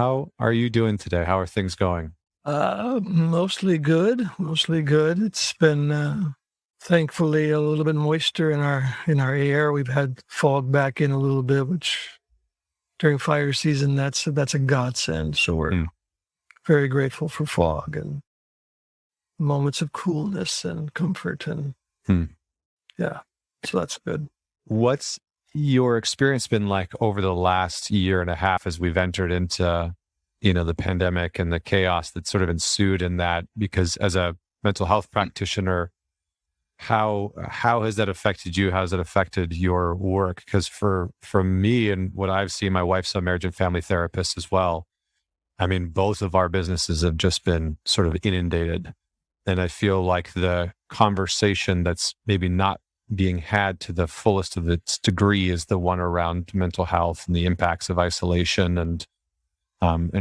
how are you doing today? How are things going? Mostly good. Mostly good. It's been thankfully a little bit moister in our air. We've had fog back in a little bit, which during fire season that's a godsend. So we're very grateful for fog and moments of coolness and comfort, and yeah, so that's good. What's your experience been like over the last year and a half as we've entered into, the pandemic and the chaos that sort of ensued in that? Because as a mental health practitioner, how has that affected you? How has it affected your work? Because for me and what I've seen, my wife's a marriage and family therapist as well. I mean, both of our businesses have just been sort of inundated. And I feel like the conversation that's maybe not being had to the fullest of its degree is the one around mental health and the impacts of isolation and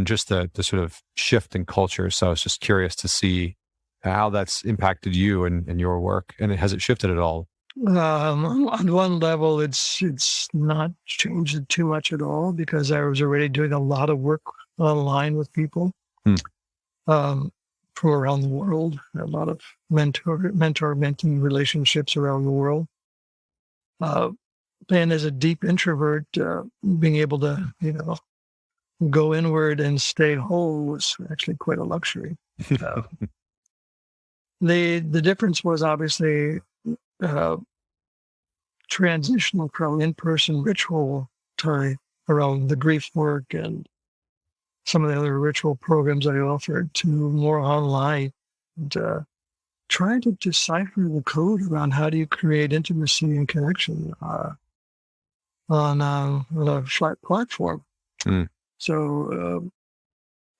just the sort of shift in culture. So I was just curious to see how that's impacted you and your work, and has it shifted at all? On one level, it's not changed it too much at all, because I was already doing a lot of work online with people from around the world. A lot of mentor-mentee relationships around the world. And as a deep introvert, being able to go inward and stay home was actually quite a luxury. The difference was obviously transitional from in-person ritual time around the grief work and some of the other ritual programs I offered to more online, and trying to decipher the code around how do you create intimacy and connection on a flat platform. So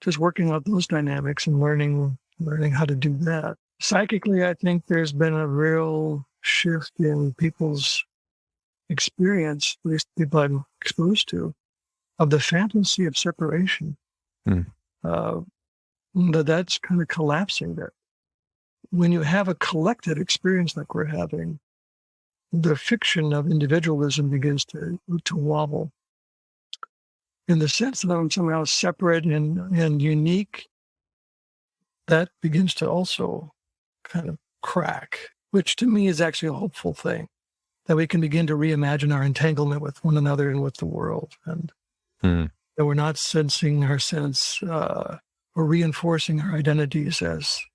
just working out those dynamics and learning how to do that. Psychically, I think there's been a real shift in people's experience, at least people I'm exposed to, of the fantasy of separation. That's kind of collapsing. That when you have a collective experience like we're having, the fiction of individualism begins to wobble. In the sense that I'm somehow separate and unique, that begins to also kind of crack, which to me is actually a hopeful thing, that we can begin to reimagine our entanglement with one another and with the world, and that we're not sensing our sense or reinforcing our identities as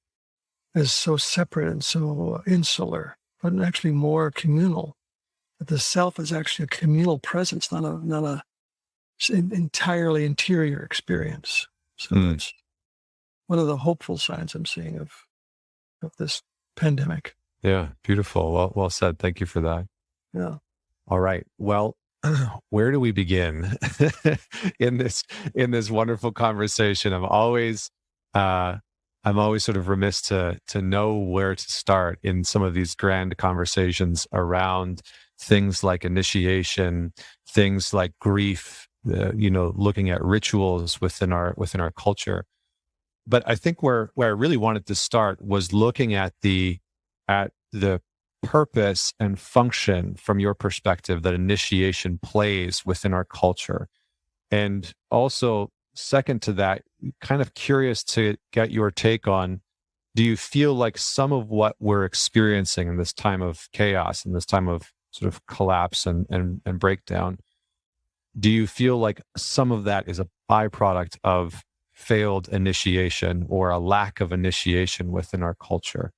so separate and so insular, but actually more communal. That the self is actually a communal presence, not a entirely interior experience. So that's one of the hopeful signs I'm seeing of this pandemic. Yeah, beautiful. Well said. Thank you for that. Yeah. All right. Well, where do we begin in this wonderful conversation? I'm always sort of remiss to know where to start in some of these grand conversations around things like initiation, things like grief, looking at rituals within our culture. But I think where I really wanted to start was looking at the purpose and function from your perspective that initiation plays within our culture. And also, second to that, kind of curious to get your take on, do you feel like some of what we're experiencing in this time of chaos and this time of sort of collapse and breakdown, do you feel like some of that is a byproduct of failed initiation or a lack of initiation within our culture?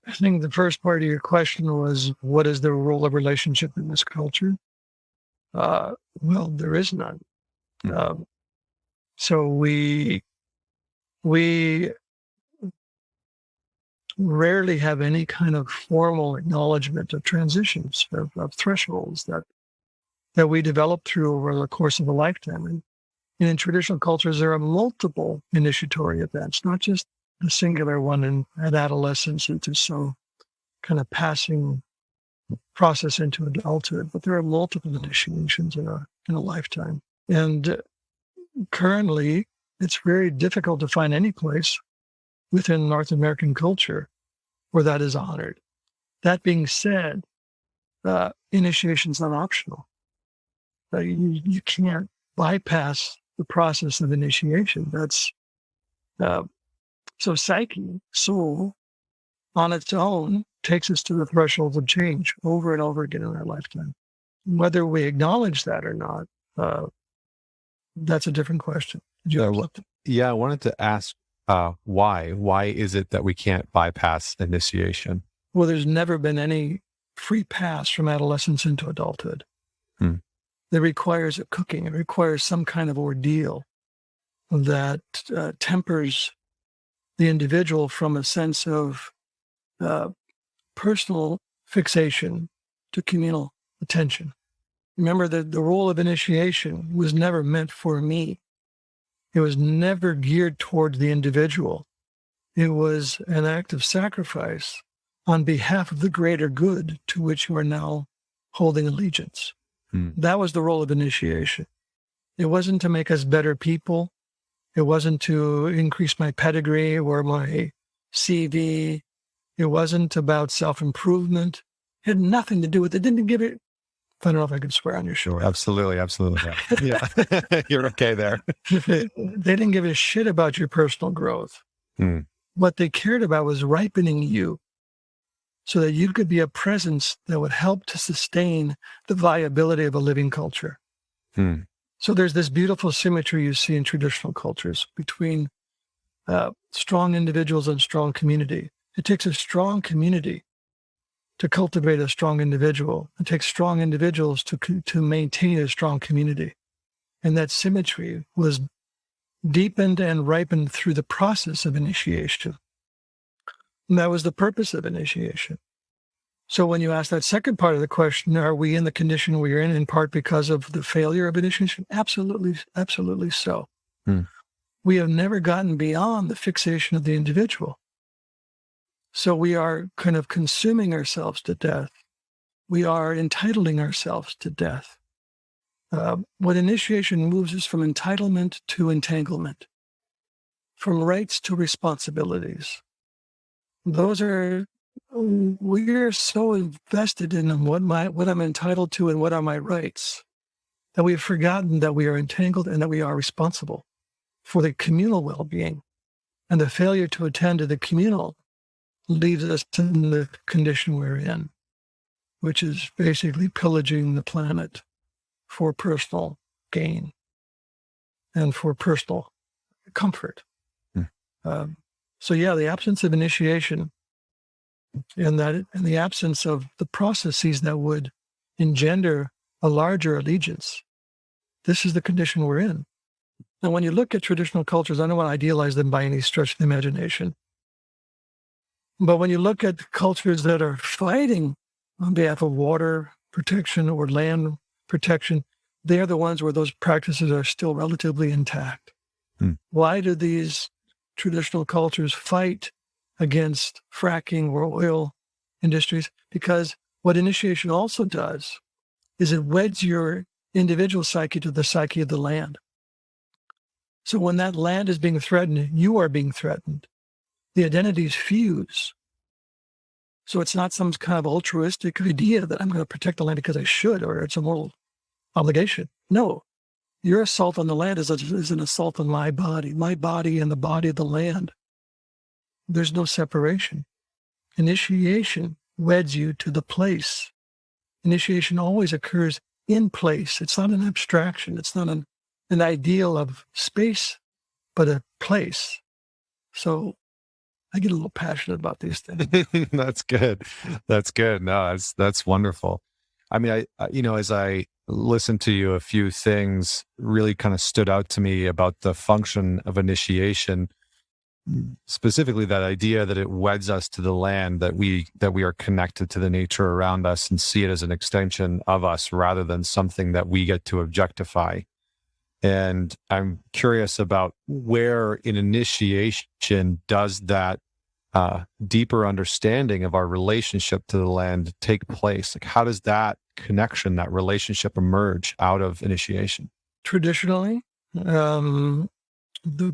I think the first part of your question was, what is the role of relationship in this culture? Well, there is none. So we rarely have any kind of formal acknowledgement of transitions, of thresholds that we develop through over the course of a lifetime. And in traditional cultures, there are multiple initiatory events, not just a singular one at adolescence into some kind of passing process into adulthood, but there are multiple initiations in a lifetime. And currently, it's very difficult to find any place within North American culture where that is honored. That being said, initiation is not optional. You can't bypass the process of initiation. That's so psyche, soul, on its own, takes us to the thresholds of change over and over again in our lifetime. Whether we acknowledge that or not, that's a different question. Yeah, I wanted to ask why. Why is it that we can't bypass initiation? Well, there's never been any free pass from adolescence into adulthood. It requires a cooking. It requires some kind of ordeal that tempers the individual from a sense of personal fixation to communal attention. Remember that the role of initiation was never meant for me. It was never geared toward the individual. It was an act of sacrifice on behalf of the greater good to which you are now holding allegiance. That was the role of initiation. It wasn't to make us better people. It wasn't to increase my pedigree or my CV. It wasn't about self-improvement. It had nothing to do with it. Didn't give it. I don't know if I could swear on your show. Absolutely. Yeah. You're okay there. They didn't give a shit about your personal growth. What they cared about was ripening you so that you could be a presence that would help to sustain the viability of a living culture. So there's this beautiful symmetry you see in traditional cultures between strong individuals and strong community. It takes a strong community to cultivate a strong individual. It takes strong individuals to maintain a strong community. And that symmetry was deepened and ripened through the process of initiation. And that was the purpose of initiation. So when you ask that second part of the question, are we in the condition we're in part because of the failure of initiation? Absolutely, absolutely so. We have never gotten beyond the fixation of the individual. So we are kind of consuming ourselves to death. We are entitling ourselves to death. What initiation moves us from entitlement to entanglement, from rights to responsibilities. We're so invested in what I'm entitled to and what are my rights, that we've forgotten that we are entangled and that we are responsible for the communal well-being. And the failure to attend to the communal leaves us in the condition we're in, which is basically pillaging the planet for personal gain and for personal comfort. So yeah, the absence of initiation and the absence of the processes that would engender a larger allegiance, this is the condition we're in. And when you look at traditional cultures, I don't want to idealize them by any stretch of the imagination, but when you look at cultures that are fighting on behalf of water protection or land protection, they're the ones where those practices are still relatively intact. Why do these traditional cultures fight against fracking or oil industries? Because what initiation also does is it weds your individual psyche to the psyche of the land. So when that land is being threatened, you are being threatened. The identities fuse. So it's not some kind of altruistic idea that I'm going to protect the land because I should, or it's a moral obligation. No, your assault on the land is an assault on my body and the body of the land. There's no separation. Initiation weds you to the place. Initiation always occurs in place. It's not an abstraction. It's not an ideal of space, but a place. So I get a little passionate about these things. That's good. That's good. No, that's wonderful. I mean, as I listened to you, a few things really kind of stood out to me about the function of initiation, specifically that idea that it weds us to the land, that we are connected to the nature around us and see it as an extension of us rather than something that we get to objectify. And I'm curious about where in initiation does that deeper understanding of our relationship to the land take place? Like, how does that connection, that relationship emerge out of initiation? Traditionally, the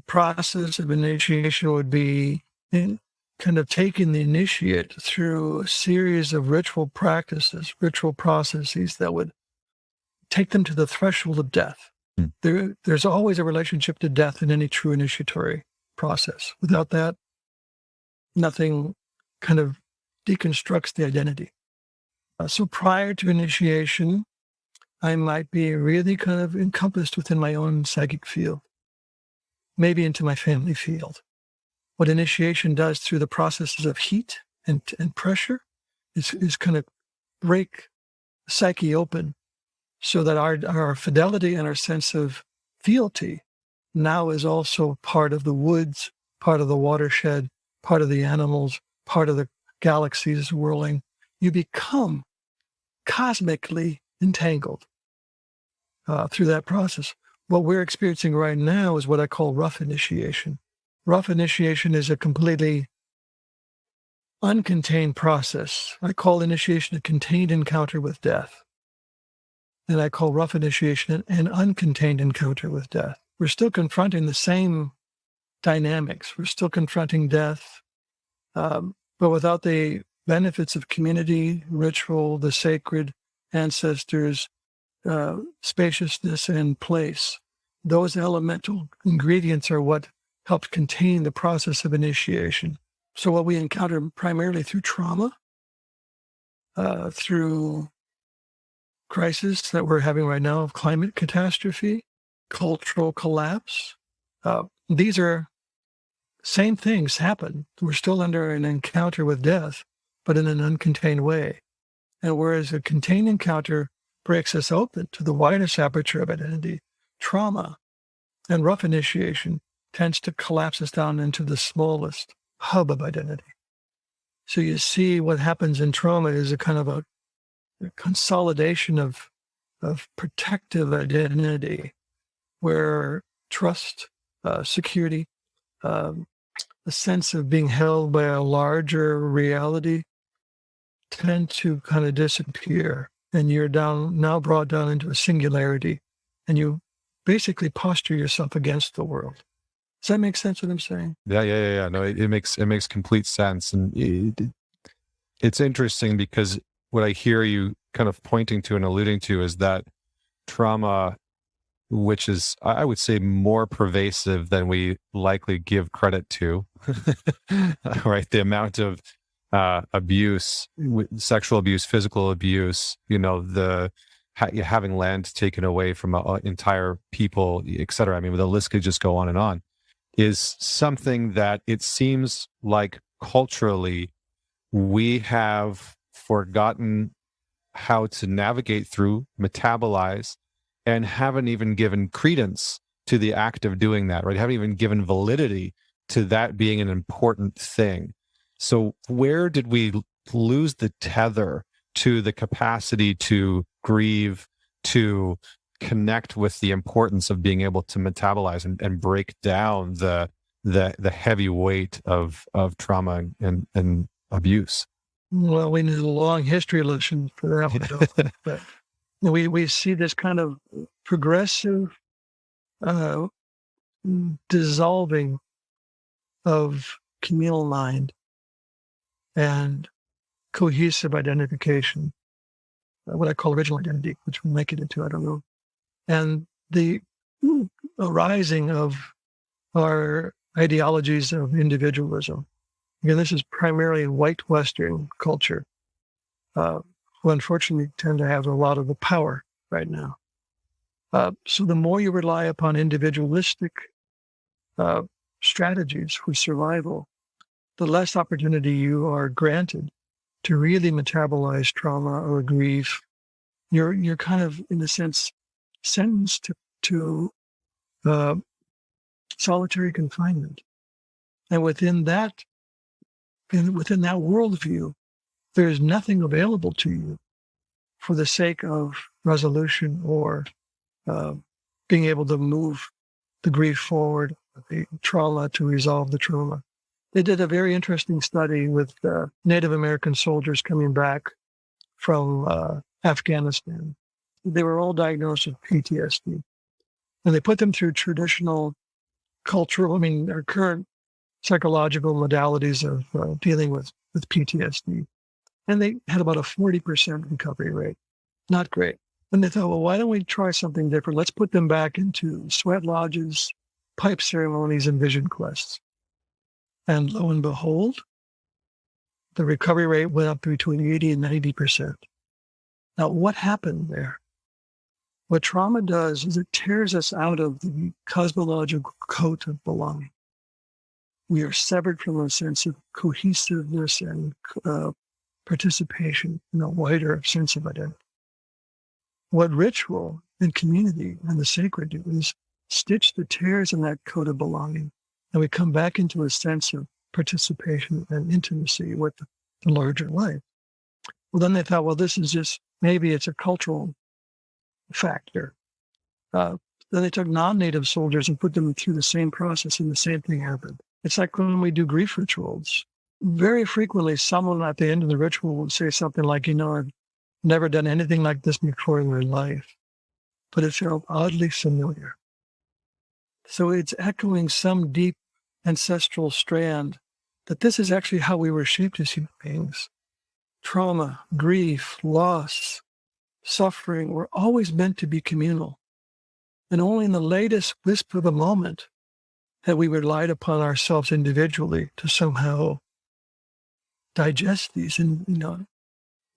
process of initiation would be kind of taking the initiate through a series of ritual practices, ritual processes that would take them to the threshold of death. There's always a relationship to death in any true initiatory process. Without that, nothing kind of deconstructs the identity. So prior to initiation, I might be really kind of encompassed within my own psychic field, maybe into my family field. What initiation does through the processes of heat and pressure is kind of break the psyche open so that our fidelity and our sense of fealty now is also part of the woods, part of the watershed, part of the animals, part of the galaxies whirling. You become cosmically entangled through that process. What we're experiencing right now is what I call rough initiation. Rough initiation is a completely uncontained process. I call initiation a contained encounter with death. And I call rough initiation an uncontained encounter with death. We're still confronting the same dynamics. We're still confronting death, but without the benefits of community, ritual, the sacred, ancestors, spaciousness, and place. Those elemental ingredients are what help contain the process of initiation. So what we encounter primarily through trauma, through crisis that we're having right now of climate catastrophe, cultural collapse, these are same things happen. We're still under an encounter with death, but in an uncontained way. And whereas a contained encounter breaks us open to the widest aperture of identity, trauma and rough initiation tends to collapse us down into the smallest hub of identity. So you see what happens in trauma is a kind of a consolidation of protective identity where trust, security, a sense of being held by a larger reality tend to kind of disappear. And you're now brought down into a singularity, and you basically posture yourself against the world. Does that make sense what I'm saying? Yeah. No, it makes complete sense. And it's interesting because what I hear you kind of pointing to and alluding to is that trauma, which is, I would say, more pervasive than we likely give credit to, right? The amount of abuse, sexual abuse, physical abuse, having land taken away from an entire people, et cetera. I mean, the list could just go on and on, is something that it seems like culturally we have forgotten how to navigate through, metabolize, and haven't even given credence to the act of doing that, right? Haven't even given validity to that being an important thing. So where did we lose the tether to the capacity to grieve, to connect with the importance of being able to metabolize and break down the heavy weight of trauma and abuse? Well, we need a long history lesson for that one. But we see this kind of progressive dissolving of communal mind and cohesive identification, what I call original identity, which we'll make it into, I don't know. And the arising of our ideologies of individualism. Again, this is primarily white Western culture, who unfortunately tend to have a lot of the power right now. So the more you rely upon individualistic strategies for survival, the less opportunity you are granted to really metabolize trauma or grief. You're kind of, in a sense, sentenced to solitary confinement. And within that worldview, there is nothing available to you for the sake of resolution or being able to move the grief forward, the trauma to resolve the trauma. They did a very interesting study with Native American soldiers coming back from Afghanistan. They were all diagnosed with PTSD. And they put them through traditional our current psychological modalities of dealing with PTSD. And they had about a 40% recovery rate. Not great. And they thought, well, why don't we try something different? Let's put them back into sweat lodges, pipe ceremonies, and vision quests. And lo and behold, the recovery rate went up between 80 and 90%. Now, what happened there? What trauma does is it tears us out of the cosmological coat of belonging. We are severed from a sense of cohesiveness and participation in a wider sense of identity. What ritual and community and the sacred do is stitch the tears in that coat of belonging, and we come back into a sense of participation and intimacy with the larger life. Well, then they thought, well, this is just, maybe it's a cultural factor. Then they took non-native soldiers and put them through the same process, and the same thing happened. It's like when we do grief rituals. Very frequently, someone at the end of the ritual will say something like, I've never done anything like this before in my life, but it felt oddly familiar. So it's echoing some deep ancestral strand that this is actually how we were shaped as human beings. Trauma, grief, loss, suffering were always meant to be communal. And only in the latest wisp of a moment have we relied upon ourselves individually to somehow digest these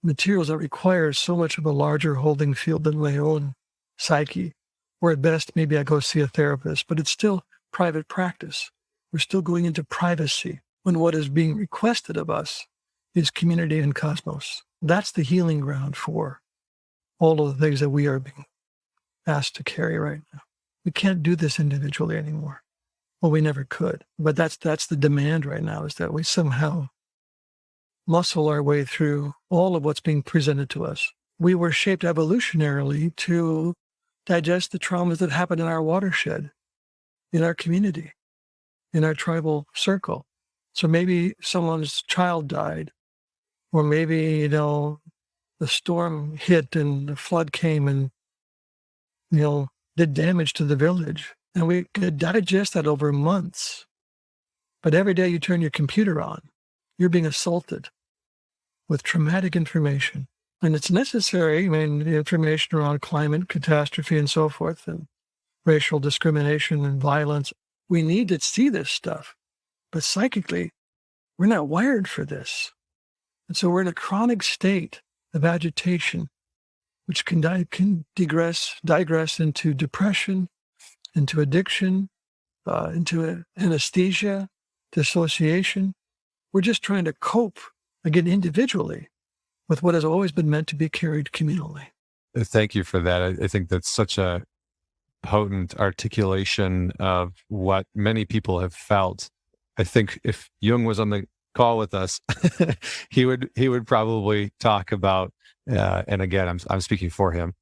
materials that require so much of a larger holding field than my own psyche. Or at best, maybe I go see a therapist, but it's still private practice. We're still going into privacy when what is being requested of us is community and cosmos. That's the healing ground for all of the things that we are being asked to carry right now. We can't do this individually anymore. Well, we never could. But that's the demand right now, is that we somehow muscle our way through all of what's being presented to us. We were shaped evolutionarily to digest the traumas that happened in our watershed, in our community, in our tribal circle. So maybe someone's child died, or maybe, the storm hit and the flood came and, did damage to the village. And we could digest that over months. But every day you turn your computer on, you're being assaulted with traumatic information. And it's necessary, the information around climate, catastrophe, and so forth, and racial discrimination and violence. We need to see this stuff. But psychically, we're not wired for this. And so we're in a chronic state of agitation, which can digress into depression, into addiction, into anesthesia, dissociation. We're just trying to cope, again, individually, with what has always been meant to be carried communally. Thank you for that. I think that's such a potent articulation of what many people have felt. I think if Jung was on the call with us, he would probably talk about, and again, I'm speaking for him,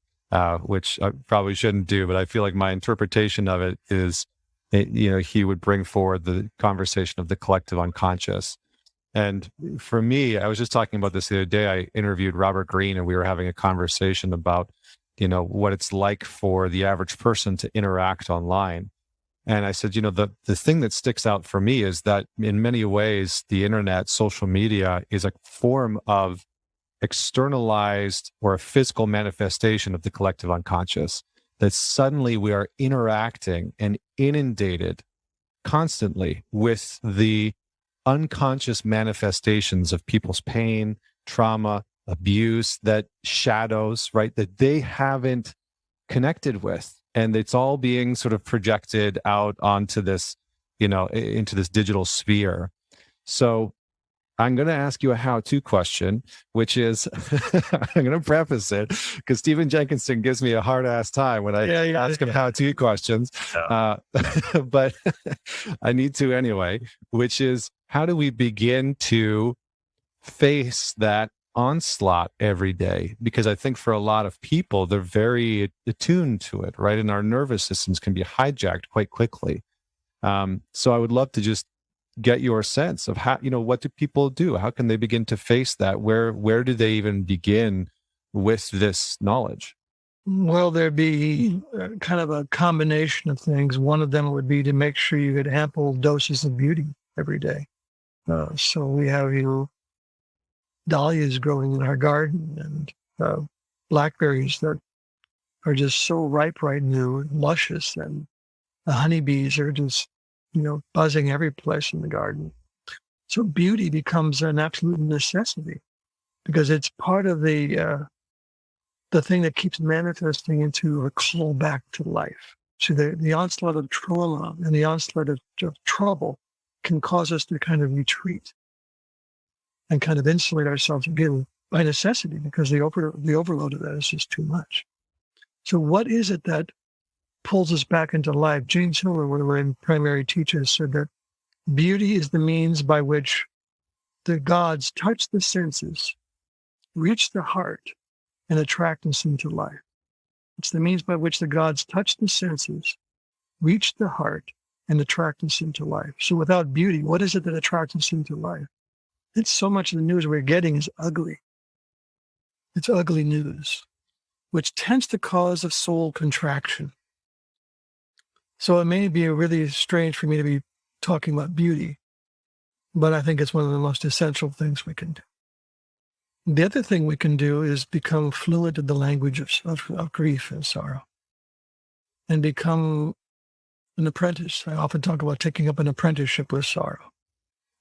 which I probably shouldn't do, but I feel like my interpretation of it is, he would bring forward the conversation of the collective unconscious. And for me, I was just talking about this the other day. I interviewed Robert Greene, and we were having a conversation about, what it's like for the average person to interact online. And I said, the thing that sticks out for me is that in many ways, the internet, social media is a form of externalized or a physical manifestation of the collective unconscious, that suddenly we are interacting and inundated constantly with the unconscious manifestations of people's pain, trauma, abuse, that shadows, right, that they haven't connected with. And it's all being sort of projected out onto this, into this digital sphere. So I'm going to ask you a how-to question, which is, I'm going to preface it because Stephen Jenkinson gives me a hard-ass time when I ask him how-to questions. Yeah. But I need to anyway, which is, how do we begin to face that onslaught every day? Because I think for a lot of people, they're very attuned to it, right? And our nervous systems can be hijacked quite quickly. So I would love to just get your sense of how, what do people do? How can they begin to face that? Where do they even begin with this knowledge? Well, there'd be kind of a combination of things. One of them would be to make sure you get ample doses of beauty every day. So we have, dahlias growing in our garden, and blackberries that are just so ripe right now, and luscious, and the honeybees are just, buzzing every place in the garden. So beauty becomes an absolute necessity because it's part of the thing that keeps manifesting into a call back to life. So the onslaught of trauma and the onslaught of trouble can cause us to kind of retreat and kind of insulate ourselves again by necessity because the overload of that is just too much. So what is it that pulls us back into life? James Hiller, one of our primary teachers, said that beauty is the means by which the gods touch the senses, reach the heart, and attract us into life. It's the means by which the gods touch the senses, reach the heart, and attract us into life. So without beauty, what is it that attracts us into life? It's so much of the news we're getting is ugly. It's ugly news, which tends to cause a soul contraction. So it may be really strange for me to be talking about beauty, but I think it's one of the most essential things we can do. The other thing we can do is become fluent in the language of grief and sorrow and become an apprentice. I often talk about taking up an apprenticeship with sorrow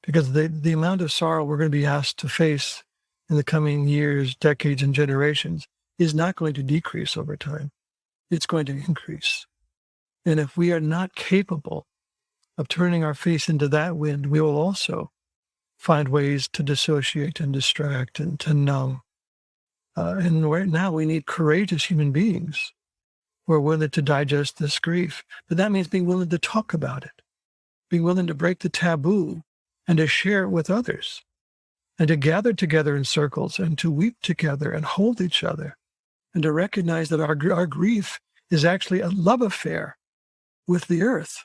because the amount of sorrow we're going to be asked to face in the coming years, decades, and generations is not going to decrease over time. It's going to increase. And if we are not capable of turning our face into that wind, we will also find ways to dissociate and distract and to numb. And right now we need courageous human beings who are willing to digest this grief. But that means being willing to talk about it, being willing to break the taboo and to share it with others, and to gather together in circles and to weep together and hold each other, and to recognize that our grief is actually a love affair with the earth,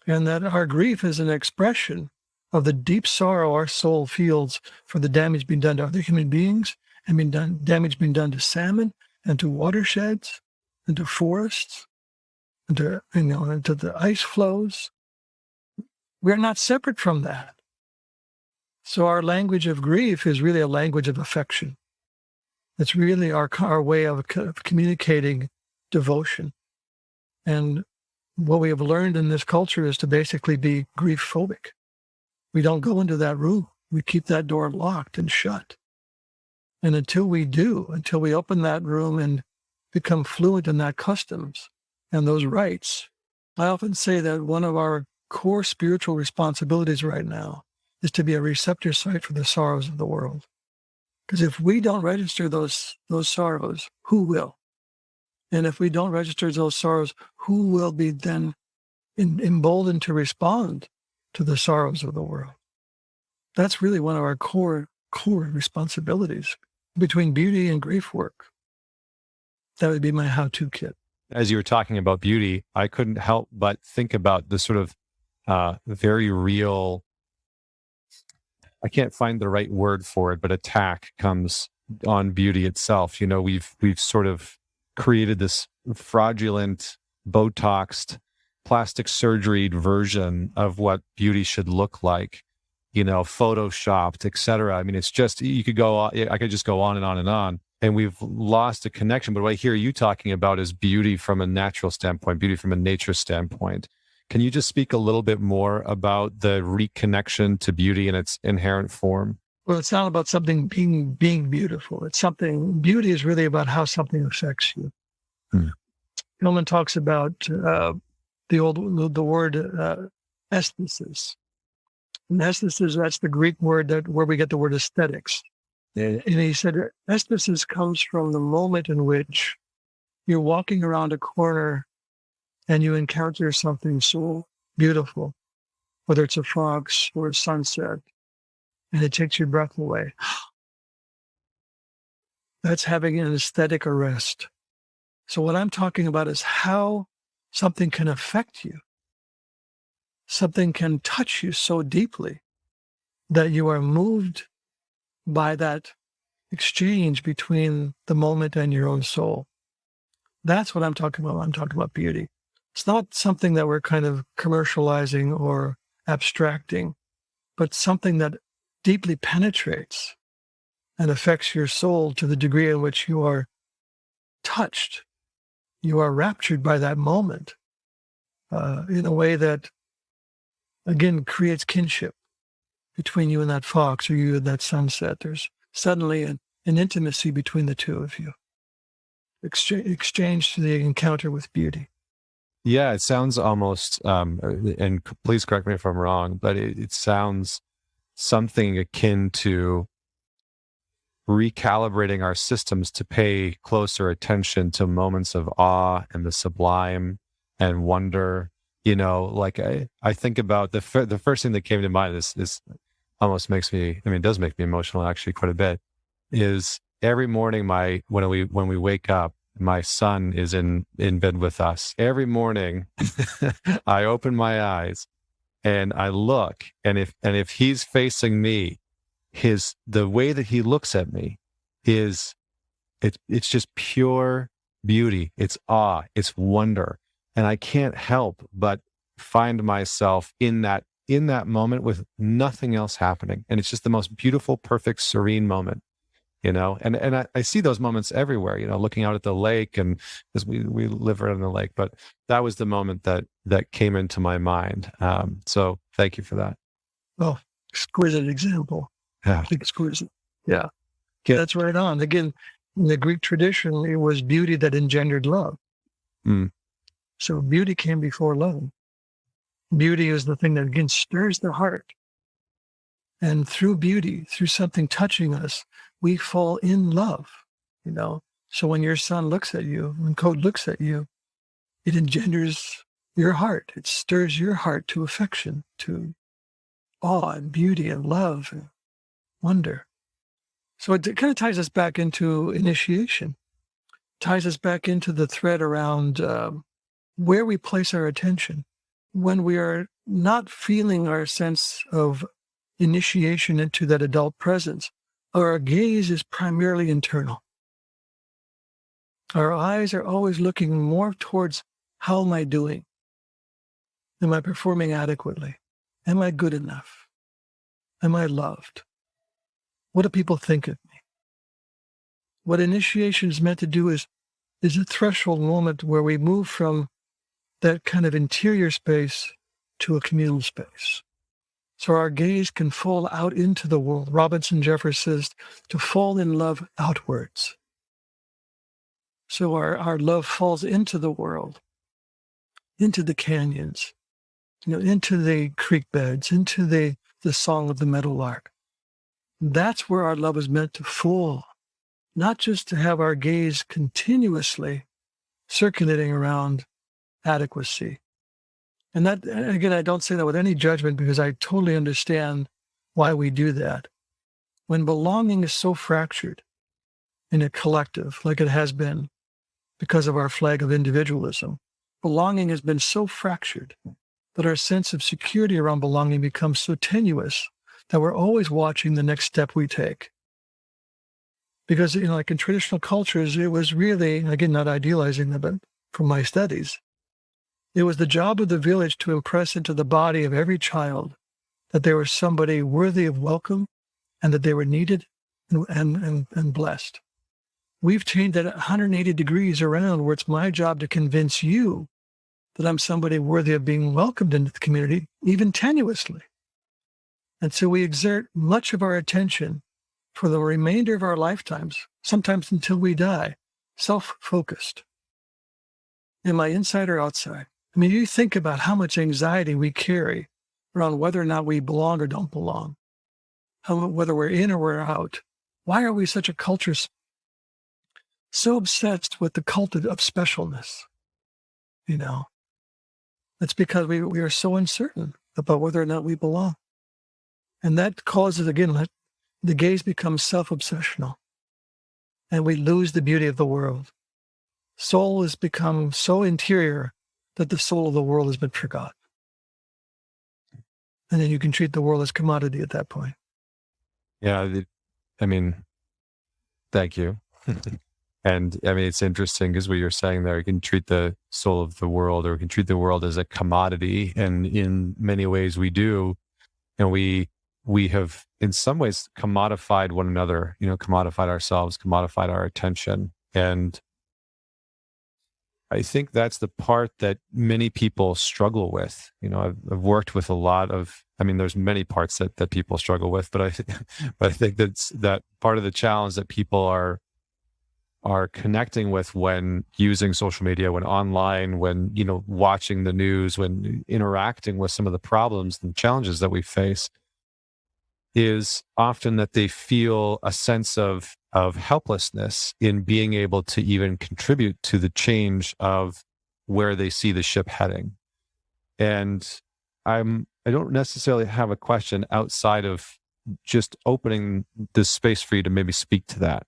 and that our grief is an expression of the deep sorrow our soul feels for the damage being done to other human beings and damage being done to salmon and to watersheds and to forests and to the ice flows. We're not separate from that. So our language of grief is really a language of affection. It's really our way of communicating devotion. And what we have learned in this culture is to basically be grief phobic. We don't go into that room. We keep that door locked and shut. And until we open that room and become fluent in that customs and those rites, I often say that one of our core spiritual responsibilities right now is to be a receptor site for the sorrows of the world. Because if we don't register those sorrows, who will? And if we don't register those sorrows, who will be then emboldened to respond to the sorrows of the world? That's really one of our core responsibilities between beauty and grief work. That would be my how-to kit. As you were talking about beauty, I couldn't help but think about the sort of very real, I can't find the right word for it, but attack comes on beauty itself. We've sort of created this fraudulent, Botoxed, plastic surgery version of what beauty should look like, photoshopped, etc. I mean, it's just, I could just go on and on and on. And we've lost a connection. But what I hear you talking about is beauty from a natural standpoint, beauty from a nature standpoint. Can you just speak a little bit more about the reconnection to beauty in its inherent form? Well, it's not about something being beautiful. Beauty is really about how something affects you. Hillman talks about the word aesthesis. And aesthesis, that's the Greek word where we get the word aesthetics. And he said aesthesis comes from the moment in which you're walking around a corner and you encounter something so beautiful, whether it's a fox or a sunset, and it takes your breath away. That's having an aesthetic arrest. So what I'm talking about is how something can affect you. Something can touch you so deeply that you are moved by that exchange between the moment and your own soul. That's what I'm talking about. I'm talking about beauty. It's not something that we're kind of commercializing or abstracting, but something that deeply penetrates and affects your soul to the degree in which you are touched. You are raptured by that moment in a way that, again, creates kinship between you and that fox or you and that sunset. There's suddenly an intimacy between the two of you, exchanged to the encounter with beauty. Yeah, it sounds almost, and please correct me if I'm wrong, but it sounds something akin to recalibrating our systems to pay closer attention to moments of awe and the sublime and wonder. Like I think about the first thing that came to mind is almost makes me, it does make me emotional actually quite a bit, is every morning when we wake up, my son is in bed with us. Every morning I open my eyes and I look, and if he's facing me, the way that he looks at me it's just pure beauty. It's awe, it's wonder. And I can't help but find myself in that moment with nothing else happening. And it's just the most beautiful, perfect, serene moment, and I see those moments everywhere, looking out at the lake, and because we live right on the lake, but that was the moment that came into my mind. So thank you for that. Oh, exquisite example. Yeah. Exquisite. Yeah. That's right on. Again, in the Greek tradition, it was beauty that engendered love. Mm. So beauty came before love. Beauty is the thing that, again, stirs the heart. And through beauty, through something touching us, we fall in love, So when your son looks at you, when Code looks at you, it engenders your heart. It stirs your heart to affection, to awe and beauty and love and wonder. So it kind of ties us back into initiation, ties us back into the thread around where we place our attention. When we are not feeling our sense of initiation into that adult presence, our gaze is primarily internal. Our eyes are always looking more towards, how am I doing? Am I performing adequately? Am I good enough? Am I loved? What do people think of me? What initiation is meant to do is a threshold moment where we move from that kind of interior space to a communal space. So our gaze can fall out into the world. Robinson Jeffers says to fall in love outwards. So our love falls into the world, into the canyons, into the creek beds, into the song of the meadowlark. That's where our love is meant to fall, not just to have our gaze continuously circulating around adequacy. And that, again, I don't say that with any judgment, because I totally understand why we do that. When belonging is so fractured in a collective, like it has been because of our flag of individualism, belonging has been so fractured that our sense of security around belonging becomes so tenuous that we're always watching the next step we take. Because, like in traditional cultures, it was really, again, not idealizing them, but from my studies, it was the job of the village to impress into the body of every child that they were somebody worthy of welcome and that they were needed and blessed. We've changed that 180 degrees around, where it's my job to convince you that I'm somebody worthy of being welcomed into the community, even tenuously. And so we exert much of our attention for the remainder of our lifetimes, sometimes until we die, self-focused. Am I inside or outside? You think about how much anxiety we carry around whether or not we belong or don't belong, whether we're in or we're out. Why are we such a culture so obsessed with the cult of specialness? That's because we are so uncertain about whether or not we belong. And that causes, again, the gaze becomes self-obsessional, and we lose the beauty of the world. Soul has become so interior that the soul of the world has been forgotten. And then you can treat the world as commodity at that point. Yeah, thank you. And it's interesting because what you're saying there, you can treat the soul of the world, or we can treat the world as a commodity. And in many ways we do. And we have in some ways commodified one another, commodified ourselves, commodified our attention. And I think that's the part that many people struggle with. I've worked with a lot of, there's many parts that people struggle with, but I think that part of the challenge that people are connecting with when using social media, when online, when, watching the news, when interacting with some of the problems and challenges that we face, is often that they feel a sense of helplessness in being able to even contribute to the change of where they see the ship heading. And I don't necessarily have a question outside of just opening this space for you to maybe speak to that.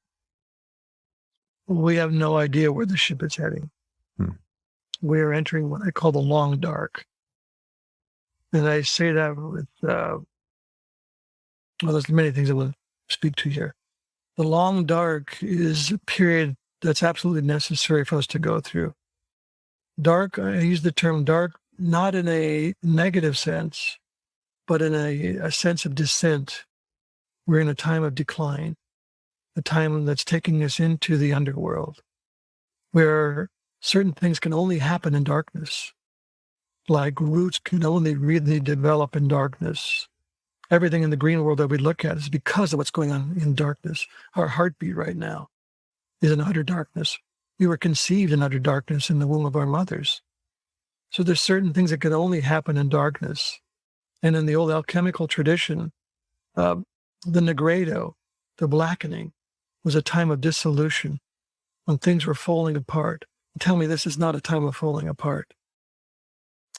We have no idea where the ship is heading. We are entering what I call the long dark. And I say that with, there's many things I will speak to here. The long dark is a period that's absolutely necessary for us to go through. Dark, I use the term dark not in a negative sense, but in a sense of descent. We're in a time of decline, a time that's taking us into the underworld, where certain things can only happen in darkness, like roots can only really develop in darkness. Everything in the green world that we look at is because of what's going on in darkness. Our heartbeat right now is in utter darkness. We were conceived in utter darkness in the womb of our mothers. So there's certain things that can only happen in darkness. And in the old alchemical tradition, the nigredo, the blackening, was a time of dissolution when things were falling apart. Tell me this is not a time of falling apart.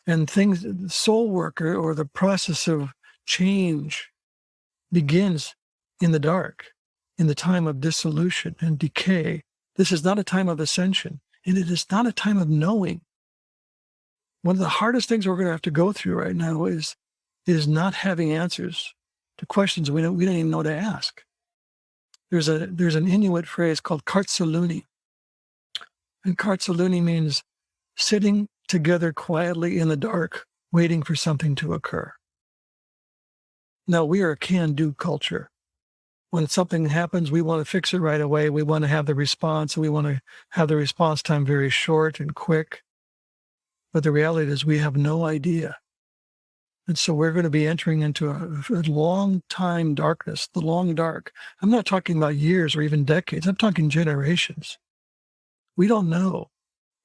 And things, the soul worker or the process of change begins in the dark, in the time of dissolution and decay. This is not a time of ascension, and it is not a time of knowing. One of the hardest things we're going to have to go through right now is not having answers to questions we don't even know to ask. There's an Inuit phrase called kartsaluni, and kartsaluni means sitting together quietly in the dark, waiting for something to occur. Now, we are a can-do culture. When something happens, we want to fix it right away. We want to have the response, and we want to have the response time very short and quick. But the reality is we have no idea. And so we're going to be entering into a long time darkness, the long dark. I'm not talking about years or even decades. I'm talking generations. We don't know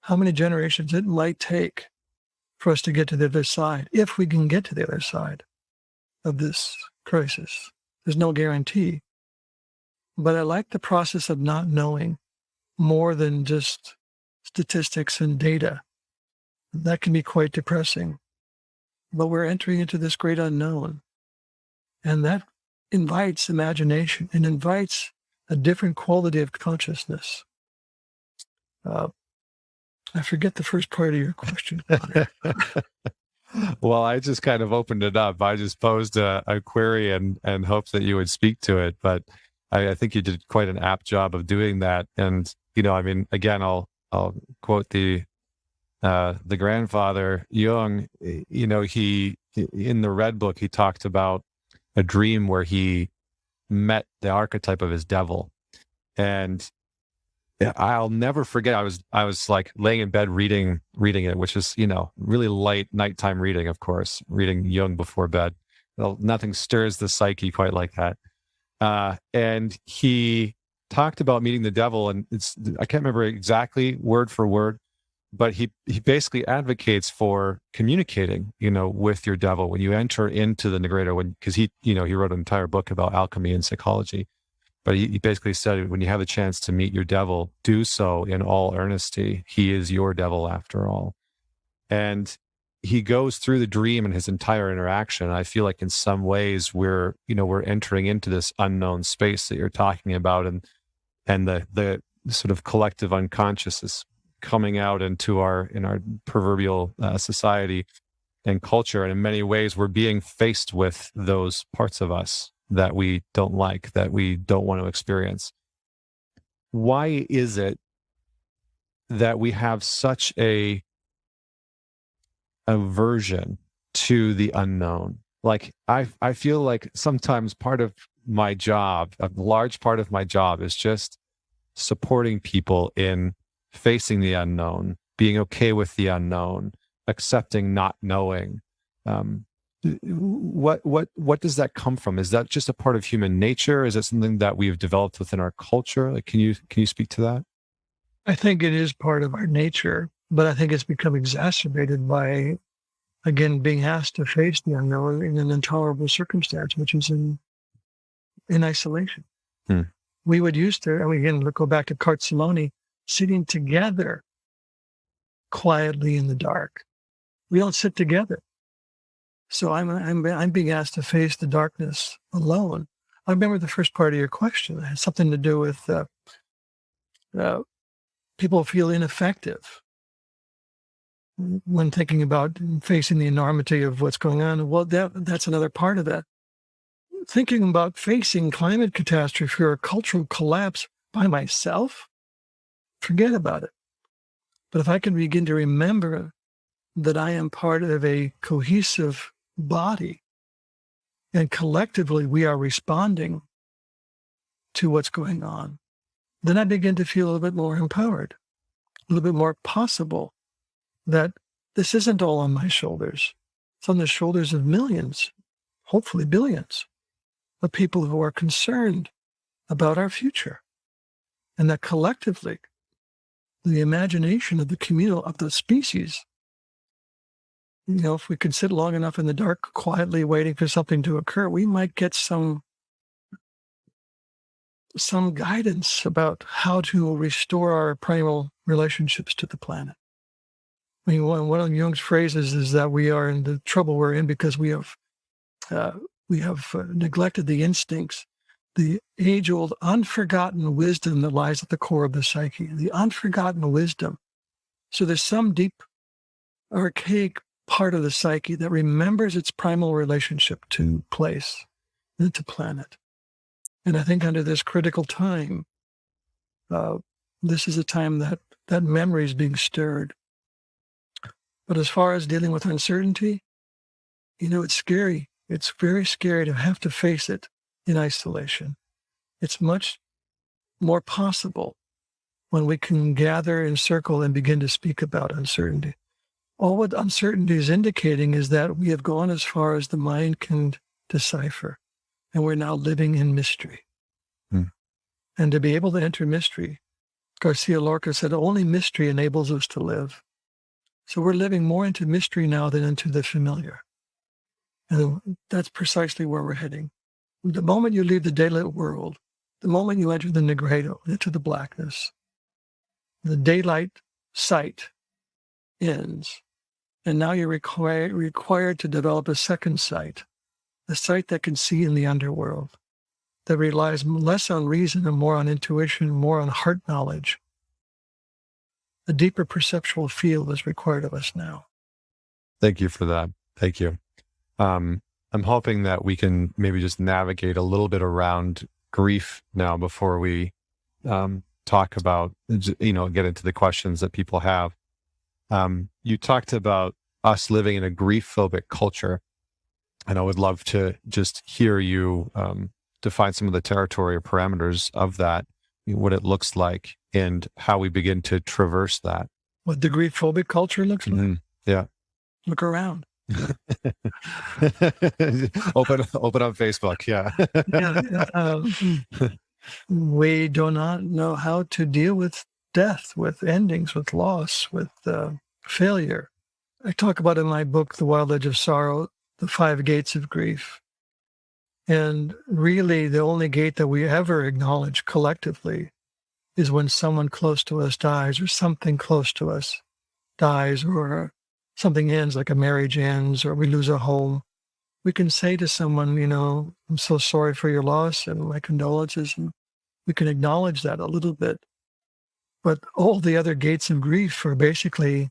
how many generations it might take for us to get to the other side, if we can get to the other side of this crisis. There's no guarantee. But I like the process of not knowing more than just statistics and data. That can be quite depressing. But we're entering into this great unknown. And that invites imagination and invites a different quality of consciousness. I forget the first part of your question. Well, I just kind of opened it up. I just posed a query and hoped that you would speak to it. But I think you did quite an apt job of doing that. And, again, I'll quote the grandfather, Jung. He, in the Red Book, he talked about a dream where he met the archetype of his devil. And I'll never forget. I was like laying in bed reading it, which is, really light nighttime reading, of course, reading Jung before bed. Well, nothing stirs the psyche quite like that. And he talked about meeting the devil, and I can't remember exactly word for word, but he basically advocates for communicating, with your devil when you enter into the nigredo, because he wrote an entire book about alchemy and psychology. But he basically said, when you have a chance to meet your devil, do so in all earnesty. He is your devil after all. And he goes through the dream and his entire interaction. I feel like in some ways we're entering into this unknown space that you're talking about, and the sort of collective unconscious is coming out in our proverbial society and culture. And in many ways, we're being faced with those parts of us that we don't like, that we don't want to experience. Why is it that we have such a aversion to the unknown? Like, I feel like sometimes part of my job, a large part of my job, is just supporting people in facing the unknown being okay with the unknown, accepting not knowing. What does that come from? Is that just a part of human nature? Is it something that we've developed within our culture? Like, can you speak to that? I think it is part of our nature, but I think it's become exacerbated by, again, being asked to face the unknown in an intolerable circumstance, which is in isolation. We would used to, and again, go back to Cartsaloni, sitting together quietly in the dark. We don't sit together. So I'm being asked to face the darkness alone. I remember the first part of your question. It had something to do with people feel ineffective when thinking about facing the enormity of what's going on. Well, that's another part of that. Thinking about facing climate catastrophe or cultural collapse by myself, forget about it. But if I can begin to remember that I am part of a cohesive body, and collectively we are responding to what's going on, then I begin to feel a little bit more empowered, a little bit more possible that this isn't all on my shoulders. It's on the shoulders of millions, hopefully billions, of people who are concerned about our future. And that collectively, the imagination of the communal, of the species, if we could sit long enough in the dark, quietly waiting for something to occur, we might get some guidance about how to restore our primal relationships to the planet. I mean, one of Jung's phrases is that we are in the trouble we're in because we have neglected the instincts, the age-old unforgotten wisdom that lies at the core of the psyche, the unforgotten wisdom. So there's some deep, archaic part of the psyche that remembers its primal relationship to place and to planet. And I think under this critical time, this is a time that memory is being stirred. But as far as dealing with uncertainty, it's scary. It's very scary to have to face it in isolation. It's much more possible when we can gather in circle and begin to speak about uncertainty. All what uncertainty is indicating is that we have gone as far as the mind can decipher, and we're now living in mystery. And to be able to enter mystery, Garcia Lorca said, only mystery enables us to live. So we're living more into mystery now than into the familiar. And that's precisely where we're heading. The moment you leave the daylit world, the moment you enter the negredo, into the blackness, the daylight sight ends. And now you're required to develop a second sight, a sight that can see in the underworld, that relies less on reason and more on intuition, more on heart knowledge. A deeper perceptual field is required of us now. Thank you for that. Thank you. I'm hoping that we can maybe just navigate a little bit around grief now before we talk about, get into the questions that people have. You talked about us living in a grief-phobic culture, and I would love to just hear you define some of the territory or parameters of that, what it looks like, and how we begin to traverse that. What the grief-phobic culture looks like? Yeah. Look around. Open on Facebook. Yeah. We do not know how to deal with death, with endings, with loss, with failure. I talk about in my book, The Wild Edge of Sorrow, the 5 gates of grief. And really, the only gate that we ever acknowledge collectively is when someone close to us dies, or something close to us dies, or something ends, like a marriage ends, or we lose a home. We can say to someone, I'm so sorry for your loss and my condolences. And we can acknowledge that a little bit. But all the other gates of grief are basically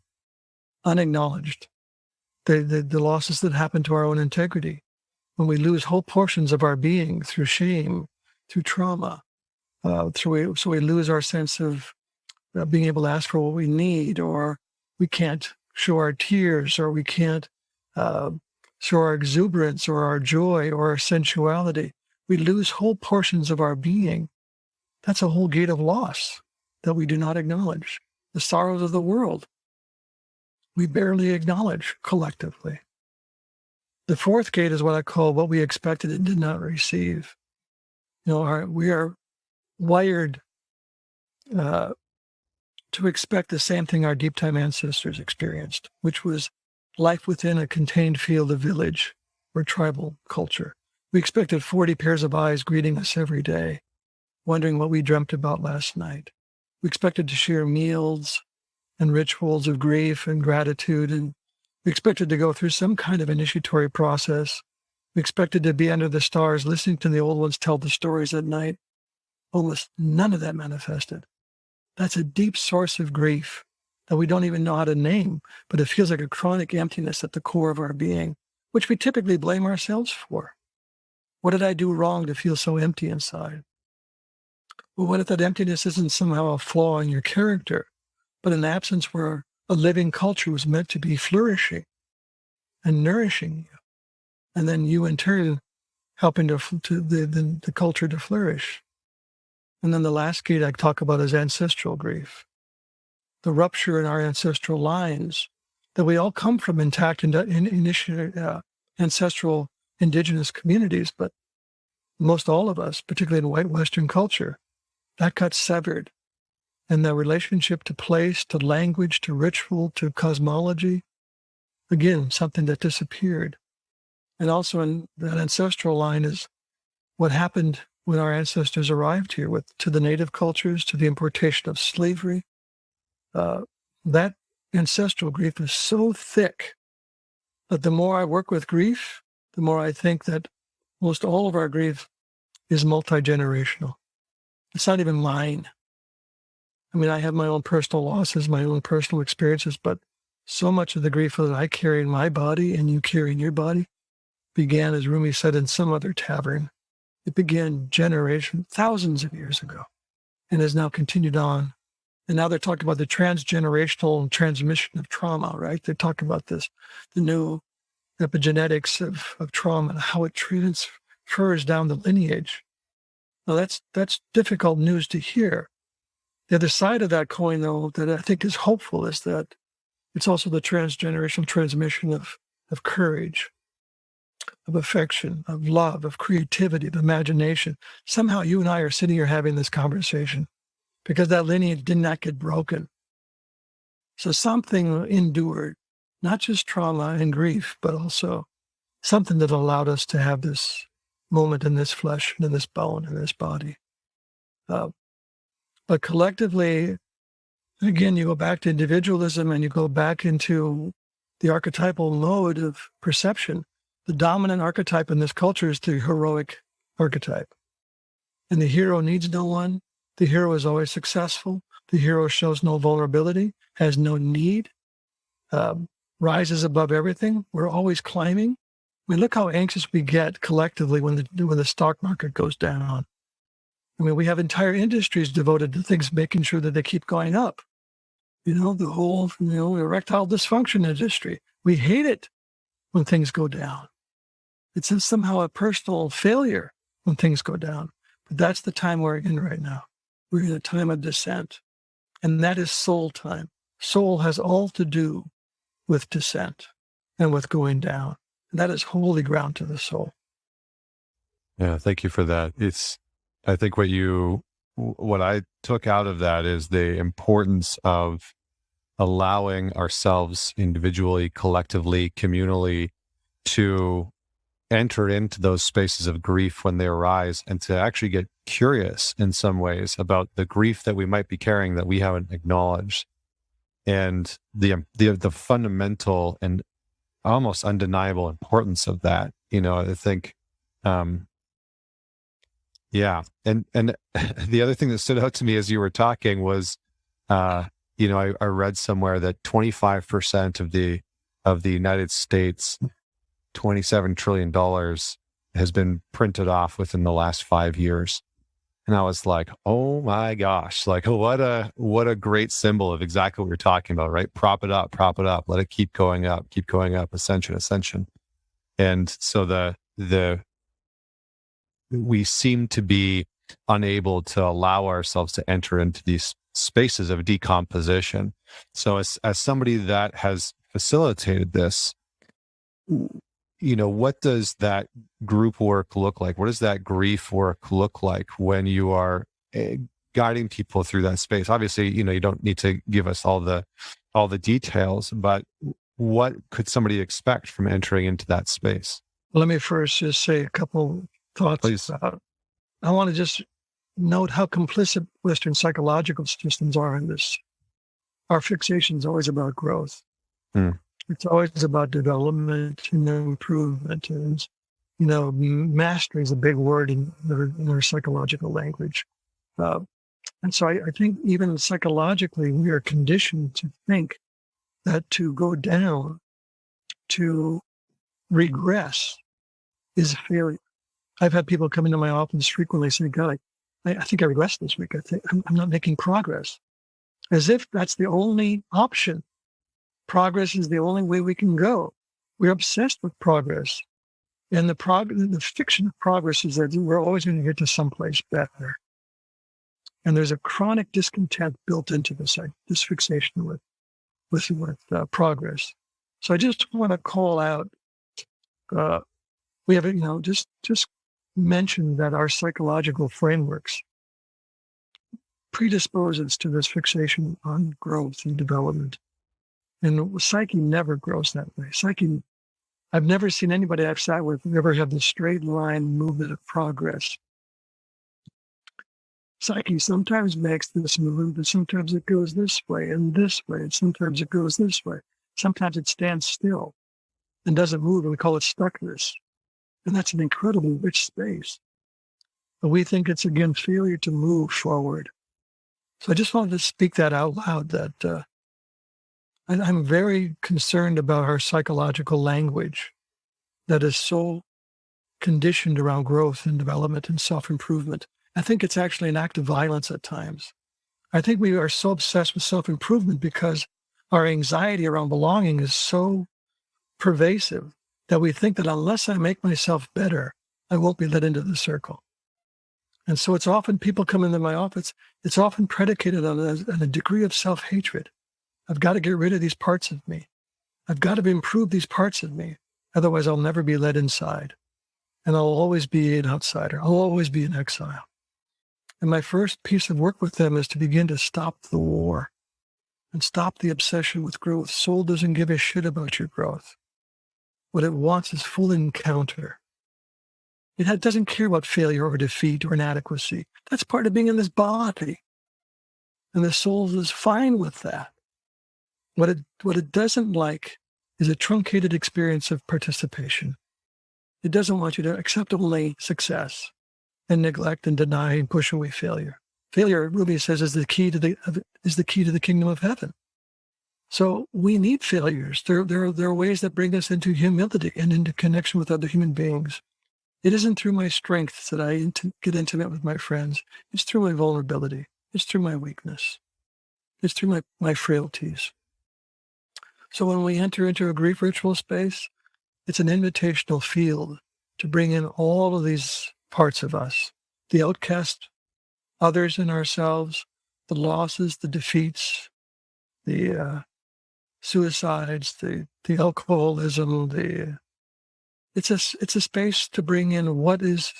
unacknowledged. The losses that happen to our own integrity, when we lose whole portions of our being through shame, through trauma, so we lose our sense of being able to ask for what we need, or we can't show our tears, or we can't show our exuberance, or our joy, or our sensuality. We lose whole portions of our being. That's a whole gate of loss that we do not acknowledge. The sorrows of the world we barely acknowledge collectively. The fourth gate is what I call what we expected and did not receive. We are wired to expect the same thing our deep time ancestors experienced, which was life within a contained field of village or tribal culture. We expected 40 pairs of eyes greeting us every day, wondering what we dreamt about last night. We expected to share meals and rituals of grief and gratitude, and we expected to go through some kind of initiatory process. We expected to be under the stars, listening to the old ones tell the stories at night. Almost none of that manifested. That's a deep source of grief that we don't even know how to name, but it feels like a chronic emptiness at the core of our being, which we typically blame ourselves for. What did I do wrong to feel so empty inside? Well, what if that emptiness isn't somehow a flaw in your character, but an absence where a living culture was meant to be flourishing and nourishing you, and then you in turn helping the culture to flourish? And then the last gate I talk about is ancestral grief, the rupture in our ancestral lines, that we all come from intact ancestral indigenous communities, but most all of us, particularly in white Western culture, that got severed. And the relationship to place, to language, to ritual, to cosmology, again, something that disappeared. And also in that ancestral line is what happened when our ancestors arrived here, to the native cultures, to the importation of slavery. That ancestral grief is so thick that the more I work with grief, the more I think that most all of our grief is multi-generational. It's not even mine. I mean, I have my own personal losses, my own personal experiences, but so much of the grief that I carry in my body and you carry in your body began, as Rumi said, in some other tavern. It began thousands of years ago, and has now continued on. And now they're talking about the transgenerational transmission of trauma, right? They're talking about the new epigenetics of trauma and how it transfers down the lineage. Now that's difficult news to hear. The other side of that coin, though, that I think is hopeful is that it's also the transgenerational transmission of courage, of affection, of love, of creativity, of imagination. Somehow you and I are sitting here having this conversation because that lineage did not get broken. So something endured, not just trauma and grief, but also something that allowed us to have this moment in this flesh and in this bone and this body. But collectively, again, you go back to individualism and you go back into the archetypal mode of perception. The dominant archetype in this culture is the heroic archetype. And the hero needs no one. The hero is always successful. The hero shows no vulnerability, has no need, rises above everything. We're always climbing. I mean, look how anxious we get collectively when the stock market goes down. I mean, we have entire industries devoted to things making sure that they keep going up. The whole, erectile dysfunction industry. We hate it when things go down. It's somehow a personal failure when things go down. But that's the time we're in right now. We're in a time of descent. And that is soul time. Soul has all to do with descent and with going down. And that is holy ground to the soul. Yeah, thank you for that. I think what I took out of that is the importance of allowing ourselves individually, collectively, communally to enter into those spaces of grief when they arise, and to actually get curious in some ways about the grief that we might be carrying that we haven't acknowledged, and the fundamental and almost undeniable importance of that. I think, yeah. And the other thing that stood out to me as you were talking was, I read somewhere that 25% of the United States, $27 trillion has been printed off within the last 5 years. And I was like, oh my gosh, like what a great symbol of exactly what we're talking about, right? Prop it up, let it keep going up, ascension. And so we seem to be unable to allow ourselves to enter into these spaces of decomposition. So as somebody that has facilitated this, what does that group work look like? What does that grief work look like when you are guiding people through that space? Obviously, you don't need to give us all the details, but what could somebody expect from entering into that space? Let me first just say a couple thoughts. Please. I want to just note how complicit Western psychological systems are in this. Our fixation is always about growth. It's always about development and improvement. And, mastery is a big word in our psychological language. And so I think even psychologically, we are conditioned to think that to go down, to regress, is a failure. I've had people come into my office frequently saying, God, I think I regressed this week. I think I'm not making progress. As if that's the only option. Progress is the only way we can go. We're obsessed with progress. And the fiction of progress is that we're always going to get to someplace better. And there's a chronic discontent built into this fixation with progress. So I just want to call out, we have, just mention that our psychological frameworks predisposes to this fixation on growth and development. And psyche never grows that way. Psyche, I've never seen anybody I've sat with ever have the straight line movement of progress. Psyche sometimes makes this movement, but sometimes it goes this way, and sometimes it goes this way. Sometimes it stands still and doesn't move, and we call it stuckness. And that's an incredibly rich space. But we think it's, again, failure to move forward. So I just wanted to speak that out loud, that I'm very concerned about our psychological language that is so conditioned around growth and development and self-improvement. I think it's actually an act of violence at times. I think we are so obsessed with self-improvement because our anxiety around belonging is so pervasive that we think that unless I make myself better, I won't be let into the circle. And so it's often people come into my office, it's often predicated on a degree of self-hatred. I've got to get rid of these parts of me. I've got to improve these parts of me. Otherwise, I'll never be let inside. And I'll always be an outsider. I'll always be in exile. And my first piece of work with them is to begin to stop the war and stop the obsession with growth. Soul doesn't give a shit about your growth. What it wants is full encounter. It doesn't care about failure or defeat or inadequacy. That's part of being in this body. And the soul is fine with that. What it doesn't like is a truncated experience of participation. It doesn't want you to accept only success and neglect and deny and push away failure. Failure, Ruby says, is the key to the kingdom of heaven. So we need failures. There are ways that bring us into humility and into connection with other human beings. It isn't through my strength that I get intimate with my friends. It's through my vulnerability. It's through my weakness. It's through my frailties. So when we enter into a grief ritual space, it's an invitational field to bring in all of these parts of us, the outcast, others in ourselves, the losses, the defeats, the suicides, the alcoholism, it's a space to bring in what is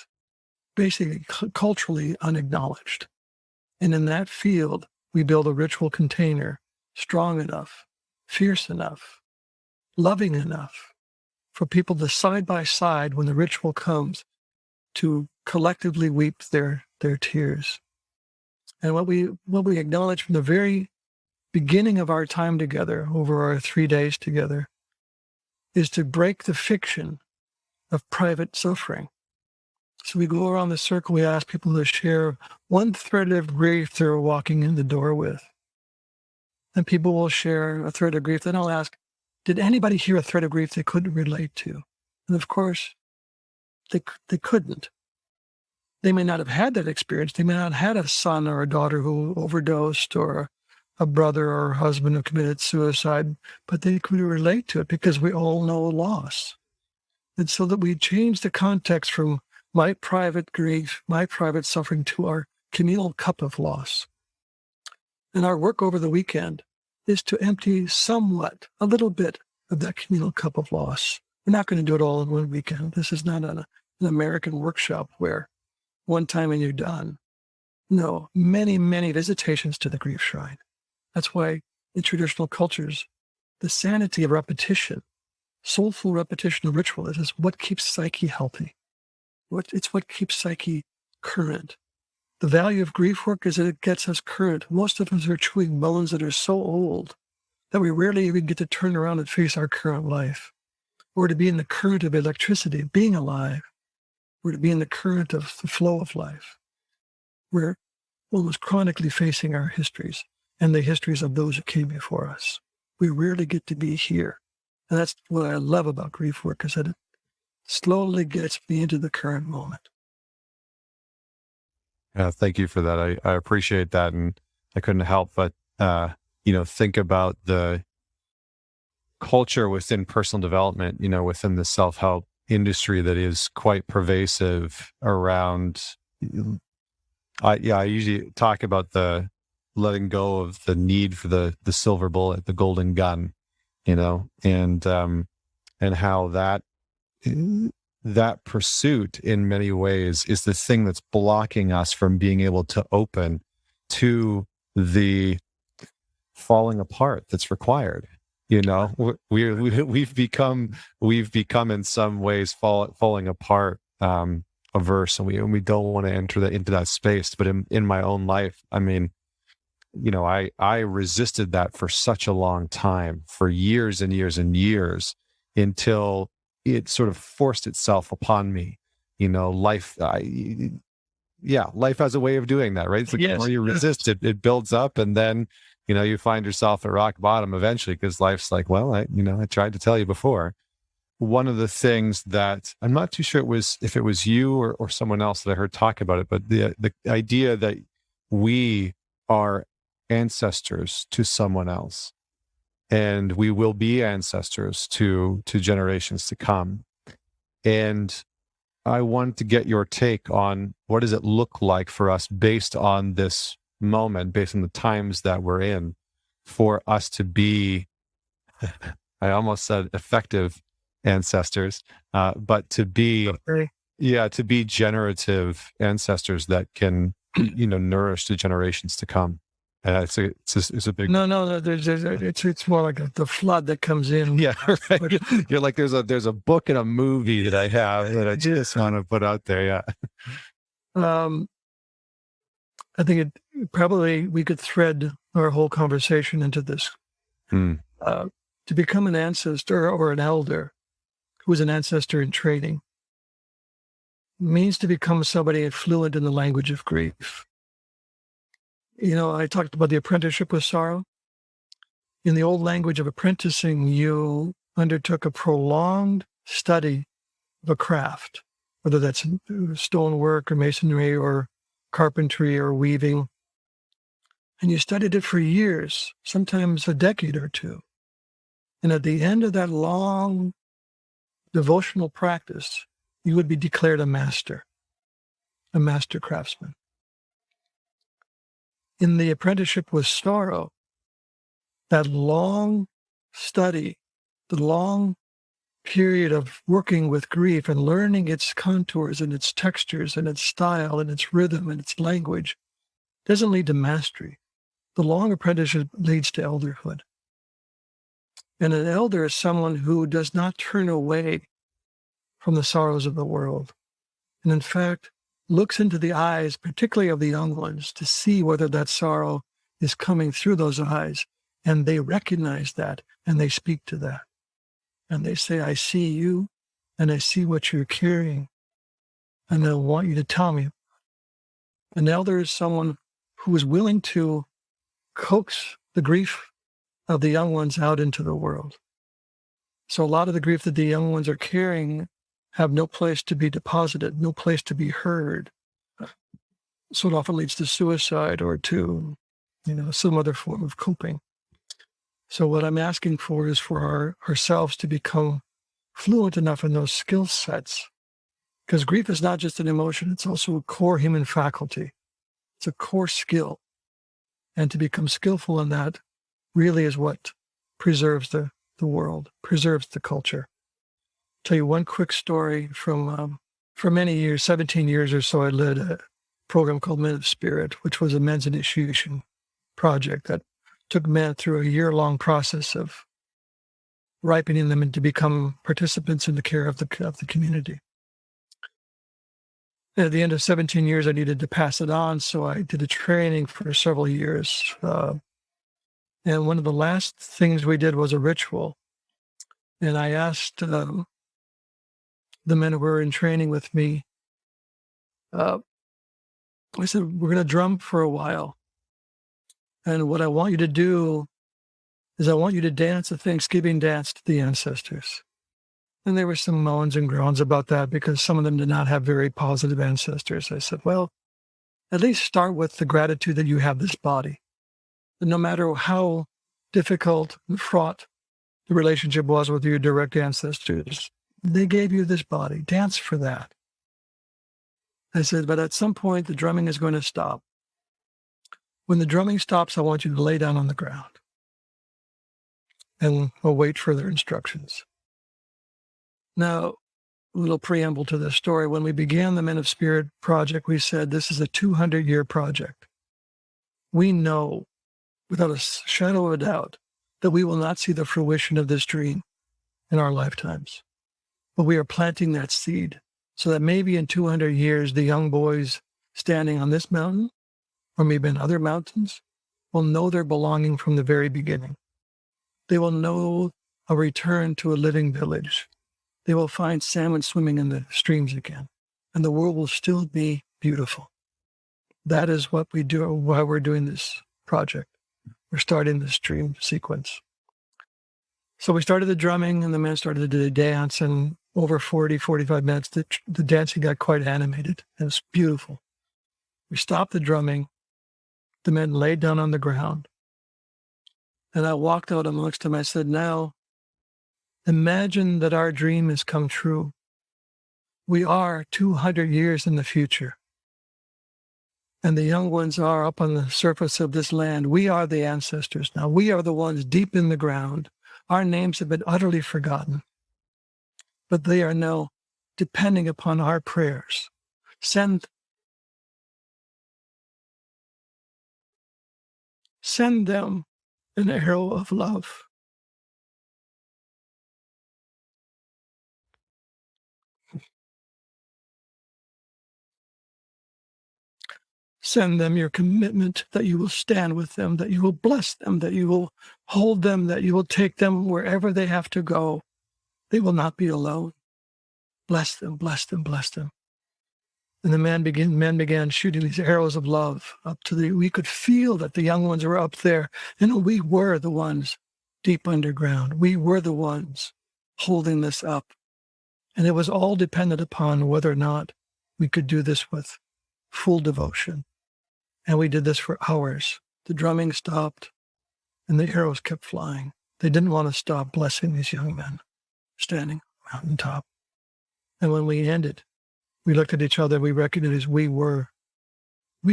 basically culturally unacknowledged. And in that field, we build a ritual container strong enough, fierce enough, loving enough for people to side by side when the ritual comes to collectively weep their tears. And what we acknowledge from the very beginning of our time together, over our 3 days together, is to break the fiction of private suffering. So we go around the circle, we ask people to share one thread of grief they're walking in the door with. And people will share a thread of grief. Then I'll ask, did anybody hear a thread of grief they couldn't relate to? And of course, they couldn't. They may not have had that experience. They may not have had a son or a daughter who overdosed or a brother or a husband who committed suicide, but they could relate to it because we all know loss. And so that we change the context from my private grief, my private suffering, to our communal cup of loss. And our work over the weekend is to empty somewhat, a little bit of that communal cup of loss. We're not going to do it all in one weekend. This is not an American workshop where one time and you're done. No, many, many visitations to the grief shrine. That's why in traditional cultures, the sanity of repetition, soulful repetition of ritual is what keeps psyche healthy. It's what keeps psyche current. The value of grief work is that it gets us current. Most of us are chewing bones that are so old that we rarely even get to turn around and face our current life, or to be in the current of electricity, being alive, or to be in the current of the flow of life. We're almost chronically facing our histories and the histories of those who came before us. We rarely get to be here. And that's what I love about grief work, is that it slowly gets me into the current moment. Yeah, thank you for that. I appreciate that. And I couldn't help but, think about the culture within personal development, within the self-help industry that is quite pervasive around. I usually talk about the letting go of the need for the silver bullet, the golden gun, and how that pursuit in many ways is the thing that's blocking us from being able to open to the falling apart that's required. We've become in some ways falling apart, averse, and we don't want to enter into that space. But in my own life, I mean, I resisted that for such a long time, for years and years and years, until it sort of forced itself upon me. Life has a way of doing that, right? It's like the more you resist it builds up, and then you find yourself at rock bottom eventually, because life's like, well, I tried to tell you before. One of the things that I'm not too sure if it was you or someone else that I heard talk about it, but the idea that we are ancestors to someone else, and we will be ancestors to generations to come. And I wanted to get your take on what does it look like for us, based on this moment, based on the times that we're in, for us to be, I almost said effective ancestors, but to be, to be generative ancestors that can, nourish the generations to come. It's a big no. It's more like the flood that comes in. Yeah, right. You're like, there's a book and a movie that I have that I just want to put out there. Yeah. I think probably we could thread our whole conversation into this. To become an ancestor or an elder who is an ancestor in training means to become somebody fluent in the language of grief. I talked about the apprenticeship with sorrow. In the old language of apprenticing, you undertook a prolonged study of a craft, whether that's stonework or masonry or carpentry or weaving. And you studied it for years, sometimes a decade or two. And at the end of that long devotional practice, you would be declared a master craftsman. In the apprenticeship with sorrow, that long study, the long period of working with grief and learning its contours and its textures and its style and its rhythm and its language, doesn't lead to mastery. The long apprenticeship leads to elderhood. And an elder is someone who does not turn away from the sorrows of the world, and in fact, looks into the eyes, particularly of the young ones, to see whether that sorrow is coming through those eyes. And they recognize that, and they speak to that. And they say, I see you, and I see what you're carrying, and I want you to tell me. An elder is someone who is willing to coax the grief of the young ones out into the world. So a lot of the grief that the young ones are carrying have no place to be deposited, no place to be heard. So it often leads to suicide or to, some other form of coping. So what I'm asking for is for ourselves to become fluent enough in those skill sets, because grief is not just an emotion, it's also a core human faculty. It's a core skill. And to become skillful in that really is what preserves the the world, preserves the culture. Tell you one quick story from for many years, 17 years or so, I led a program called Men of Spirit, which was a men's initiation project that took men through a year-long process of ripening them to become participants in the care of the community. At the end of 17 years, I needed to pass it on, so I did a training for several years. And one of the last things we did was a ritual. And I asked the men who were in training with me, I said, we're going to drum for a while. And what I want you to do is I want you to dance a Thanksgiving dance to the ancestors. And there were some moans and groans about that because some of them did not have very positive ancestors. I said, well, at least start with the gratitude that you have this body. And no matter how difficult and fraught the relationship was with your direct ancestors, they gave you this body. Dance for that. I said, but at some point, the drumming is going to stop. When the drumming stops, I want you to lay down on the ground and await further instructions. Now, a little preamble to this story. When we began the Men of Spirit project, we said this is a 200-year project. We know, without a shadow of a doubt, that we will not see the fruition of this dream in our lifetimes. But we are planting that seed so that maybe in 200 years, the young boys standing on this mountain, or maybe in other mountains, will know their belonging from the very beginning. They will know a return to a living village. They will find salmon swimming in the streams again, and the world will still be beautiful. That is what we do, why we're doing this project. We're starting this dream sequence. So we started the drumming, and the men started to dance, and over 40, 45 minutes, the dancing got quite animated. It was beautiful. We stopped the drumming. The men laid down on the ground. And I walked out amongst them. I said, now, imagine that our dream has come true. We are 200 years in the future. And the young ones are up on the surface of this land. We are the ancestors now. We are the ones deep in the ground. Our names have been utterly forgotten. But they are now depending upon our prayers. Send them an arrow of love. Send them your commitment that you will stand with them, that you will bless them, that you will hold them, that you will take them wherever they have to go. They will not be alone. Bless them, bless them, bless them. And the men began shooting these arrows of love up to we could feel that the young ones were up there. And we were the ones deep underground. We were the ones holding this up. And it was all dependent upon whether or not we could do this with full devotion. And we did this for hours. The drumming stopped and the arrows kept flying. They didn't want to stop blessing these young men standing on the mountaintop. And when we ended, we looked at each other. We recognized we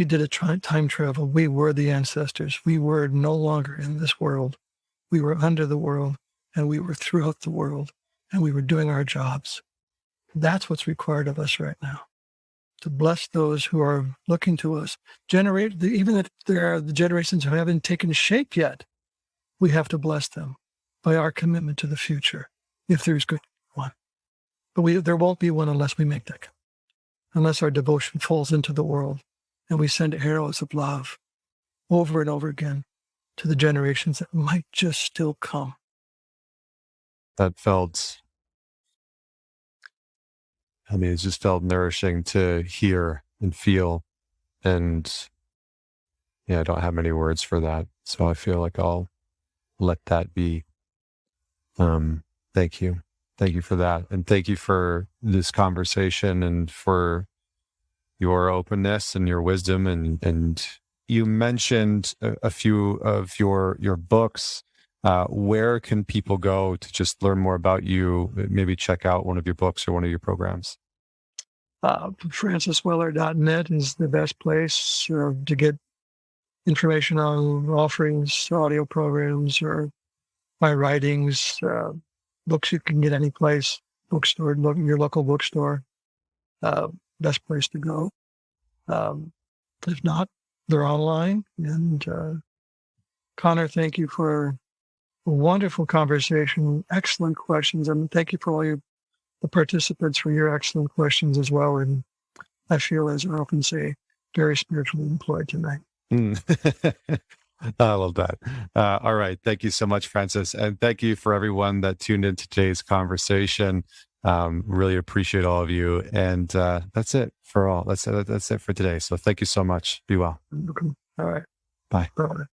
did a time travel. We were the ancestors. We were no longer in this world. We were under the world, and we were throughout the world, and we were doing our jobs. That's what's required of us right now, to bless those who are looking to us. Even if there are the generations who haven't taken shape yet, we have to bless them by our commitment to the future, if there's good one. But there won't be one unless we make that commitment. Unless our devotion falls into the world and we send arrows of love over and over again to the generations that might just still come. It just felt nourishing to hear and feel. And yeah, I don't have many words for that. So I feel like I'll let that be. Thank you. Thank you for that. And thank you for this conversation and for your openness and your wisdom. And you mentioned a few of your books. Where can people go to just learn more about you? Maybe check out one of your books or one of your programs. FrancisWeller.net is the best place to get information on offerings, audio programs, or my writings, books you can get any place, bookstore, your local bookstore, best place to go. If not, they're online. And Connor, thank you for a wonderful conversation, excellent questions, and thank you for all the participants for your excellent questions as well. And I feel, as I often say, very spiritually employed tonight. I love that. All right. Thank you so much, Francis. And thank you for everyone that tuned into today's conversation. Really appreciate all of you. And that's it for all. That's it for today. So thank you so much. Be well. All right. Bye. Bye.